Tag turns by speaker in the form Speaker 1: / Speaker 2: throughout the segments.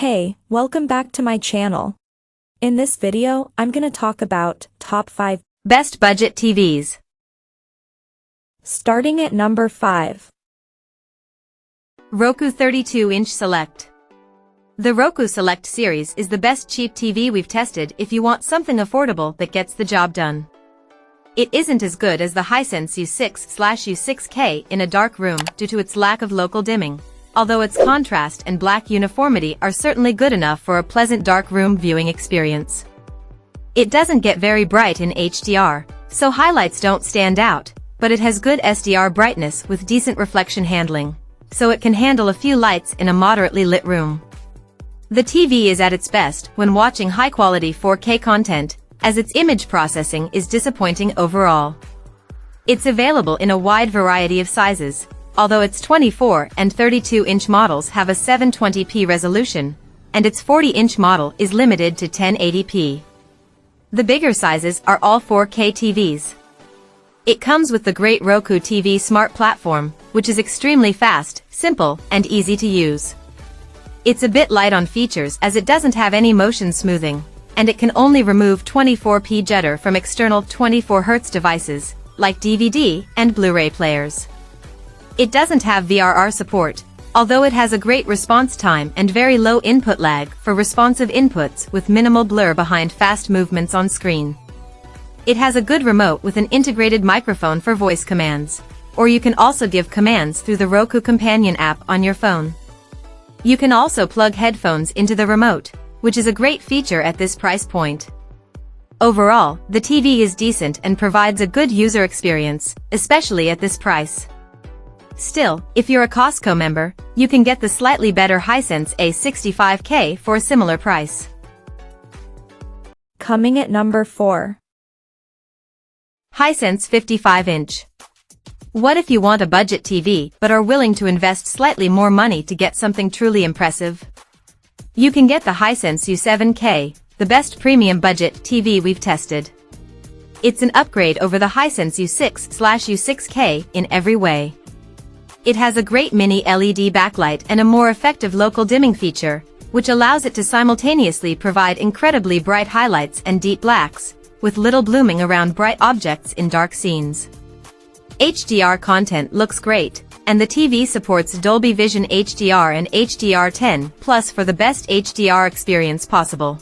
Speaker 1: Hey, welcome back to my channel. In this video, I'm gonna talk about top 5
Speaker 2: best budget TVs.
Speaker 1: Starting at number 5.
Speaker 2: Roku 32-inch Select. The Roku Select series is the best cheap TV we've tested if you want something affordable that gets the job done. It isn't as good as the Hisense U6/U6K in a dark room due to its lack of local dimming, although its contrast and black uniformity are certainly good enough for a pleasant dark room viewing experience. It doesn't get very bright in HDR, so highlights don't stand out, but it has good SDR brightness with decent reflection handling, so it can handle a few lights in a moderately lit room. The TV is at its best when watching high-quality 4K content, as its image processing is disappointing overall. It's available in a wide variety of sizes, although its 24 and 32-inch models have a 720p resolution, and its 40-inch model is limited to 1080p. The bigger sizes are all 4K TVs. It comes with the great Roku TV Smart Platform, which is extremely fast, simple, and easy to use. It's a bit light on features as it doesn't have any motion smoothing, and it can only remove 24p jitter from external 24Hz devices, like DVD and Blu-ray players. It doesn't have VRR support, although it has a great response time and very low input lag for responsive inputs with minimal blur behind fast movements on screen. It has a good remote with an integrated microphone for voice commands, or you can also give commands through the Roku Companion app on your phone. You can also plug headphones into the remote, which is a great feature at this price point. Overall, the TV is decent and provides a good user experience, especially at this price. Still, if you're a Costco member, you can get the slightly better Hisense A65K for a similar price.
Speaker 1: Coming at number 4.
Speaker 2: Hisense 55-inch. What if you want a budget TV but are willing to invest slightly more money to get something truly impressive? You can get the Hisense U7K, the best premium budget TV we've tested. It's an upgrade over the Hisense U6/U6K in every way. It has a great mini LED backlight and a more effective local dimming feature, which allows it to simultaneously provide incredibly bright highlights and deep blacks, with little blooming around bright objects in dark scenes. HDR content looks great, and the TV supports Dolby Vision HDR and HDR10+ for the best HDR experience possible.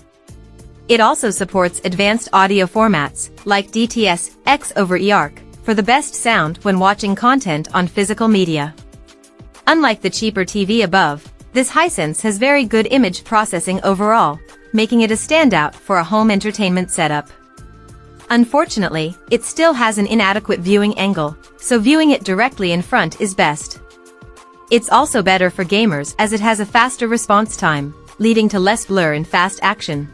Speaker 2: It also supports advanced audio formats, like DTS, X over eARC, for the best sound when watching content on physical media. Unlike the cheaper TV above, this Hisense has very good image processing overall, making it a standout for a home entertainment setup. Unfortunately, it still has an inadequate viewing angle, so viewing it directly in front is best. It's also better for gamers as it has a faster response time, leading to less blur and fast action.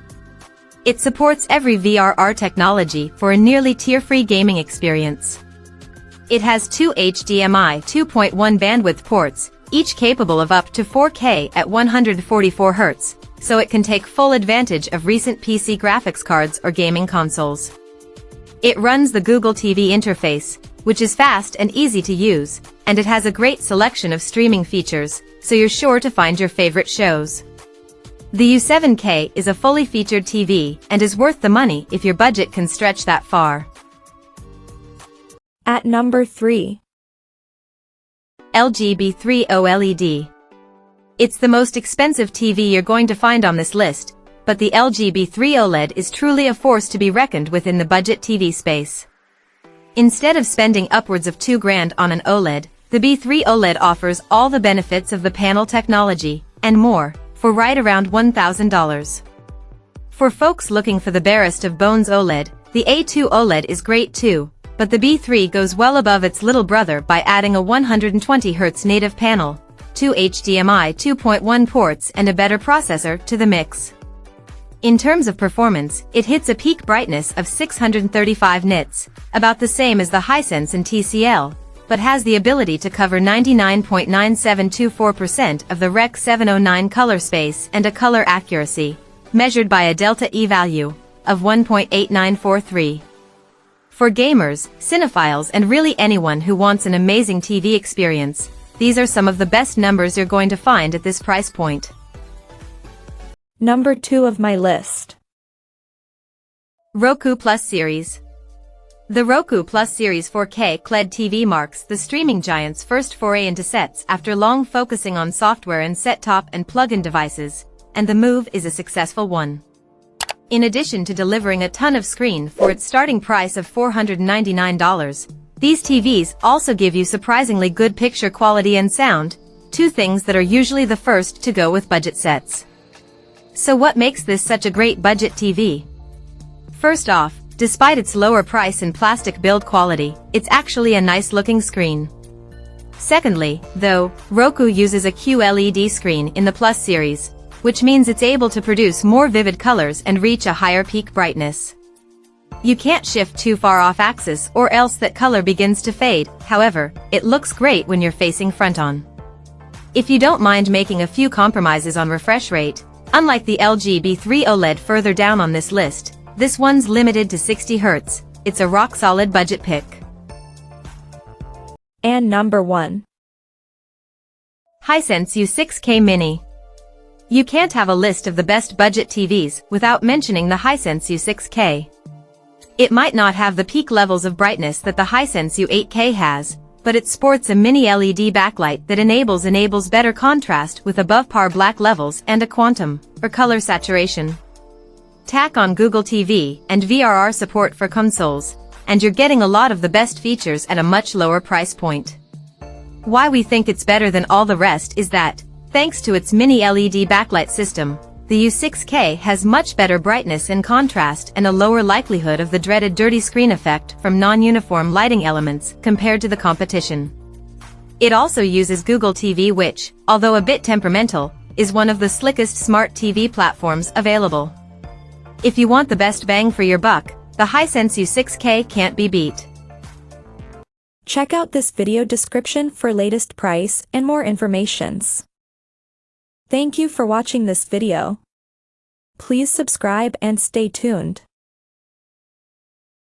Speaker 2: It supports every VRR technology for a nearly tear-free gaming experience. It has two HDMI 2.1 bandwidth ports, each capable of up to 4K at 144 Hz, so it can take full advantage of recent PC graphics cards or gaming consoles. It runs the Google TV interface, which is fast and easy to use, and it has a great selection of streaming features, so you're sure to find your favorite shows. The U7K is a fully featured TV and is worth the money if your budget can stretch that far.
Speaker 1: At number 3.
Speaker 2: LG B3 OLED. It's the most expensive TV you're going to find on this list, but the LG B3 OLED is truly a force to be reckoned with in the budget TV space. Instead of spending upwards of $2,000 on an OLED, the B3 OLED offers all the benefits of the panel technology, and more, for right around $1,000. For folks looking for the barest of bones OLED, the A2 OLED is great too, but the B3 goes well above its little brother by adding a 120Hz native panel, two HDMI 2.1 ports and a better processor to the mix. In terms of performance, it hits a peak brightness of 635 nits, about the same as the Hisense and TCL, but has the ability to cover 99.9724% of the Rec. 709 color space and a color accuracy, measured by a delta E value, of 1.8943. For gamers, cinephiles and really anyone who wants an amazing TV experience, these are some of the best numbers you're going to find at this price point.
Speaker 1: Number 2 of my list.
Speaker 2: Roku Plus Series. The Roku Plus Series 4K QLED TV marks the streaming giant's first foray into sets after long focusing on software and set-top and plug-in devices, and the move is a successful one. In addition to delivering a ton of screen for its starting price of $499, these TVs also give you surprisingly good picture quality and sound, two things that are usually the first to go with budget sets. So what makes this such a great budget TV? First off, despite its lower price and plastic build quality, it's actually a nice-looking screen. Secondly, though, Roku uses a QLED screen in the Plus series, which means it's able to produce more vivid colors and reach a higher peak brightness. You can't shift too far off axis or else that color begins to fade, however, it looks great when you're facing front on. If you don't mind making a few compromises on refresh rate, unlike the LG B3 OLED further down on this list, this one's limited to 60 Hz, it's a rock-solid budget pick.
Speaker 1: And number 1.
Speaker 2: Hisense U6K Mini. You can't have a list of the best budget TVs without mentioning the Hisense U6K. It might not have the peak levels of brightness that the Hisense U8K has, but it sports a mini LED backlight that enables better contrast with above-par black levels and a quantum, or color saturation. Tack on Google TV and VRR support for consoles, and you're getting a lot of the best features at a much lower price point. Why we think it's better than all the rest is that, thanks to its mini LED backlight system, the U6K has much better brightness and contrast and a lower likelihood of the dreaded dirty screen effect from non-uniform lighting elements compared to the competition. It also uses Google TV which, although a bit temperamental, is one of the slickest smart TV platforms available. If you want the best bang for your buck, the Hisense U6K can't be beat.
Speaker 1: Check out this video description for latest price and more informations. Thank you for watching this video. Please subscribe and stay tuned.